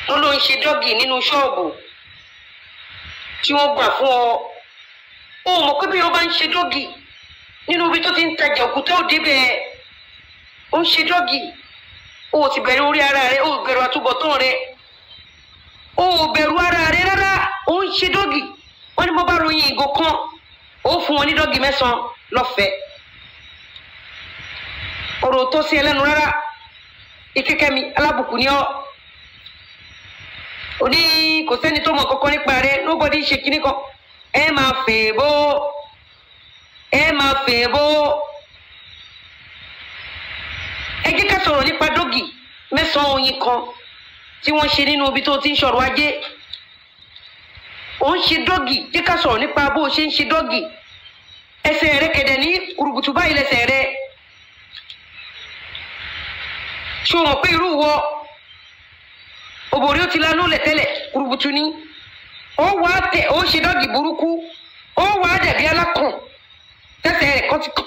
wọ́n ló ń ṣe dọ́gì nínú ṣọ́ọ̀bù tí wọ́n gbà fún ọ. Ó mọ̀ pé bí wọ́n bá ń ṣe dọ́gì nínú ibi tó ti ń tajà òkúta òde bẹ́ẹ̀ ó ń ṣe dọ́gì. Ó ti bẹ̀rù orí ara rẹ̀, ó bẹ̀rù àtúbọ̀tán rẹ̀, ó bẹ̀rù ara rẹ̀ rárá, ó ń ṣe dọ́gì. Wọ́n ní mo bá ròyìn ìgò kan ó fún wọn ní dọ́gì 9 lọ́fẹ̀ẹ́. Ọ̀rọ̀ tó sí ẹlẹ́nu rárá. Ìkẹ́kẹ́mi alábùkù ni ọ́. Ó ní kò sẹ́ni tó mọ̀ kankan nípa rẹ̀, nobody ṣe kíní kan. Ẹ máa fè bó, ẹ máa fè bó. Ẹ jẹ́ ká sọ̀rọ̀ nípa dọ́gì 9 oyin kan tí wọ́n ṣe nínú ibi tó ti ń sọ̀rọ̀ ajé. Ó ń ṣe dọ́gì, jẹ́ ká sọ̀rọ̀ nípa bó ṣe ń ṣe dọ́gì. Ẹsẹ̀ rẹ̀ kẹ̀dẹ̀ ní kùrùkùtù báyìí lẹ́sẹ̀ rẹ̀. Ṣé o mọ̀ pé irú wọ òbòrí ó ti lanú lẹ̀ tẹ́lẹ̀ kùrùkùtù ni? Ó wá tẹ̀ ó ṣe dọ́gì burúkú, ó wá dẹ̀bí alákàn tẹ́sẹ̀ rẹ̀ kan ti kàn.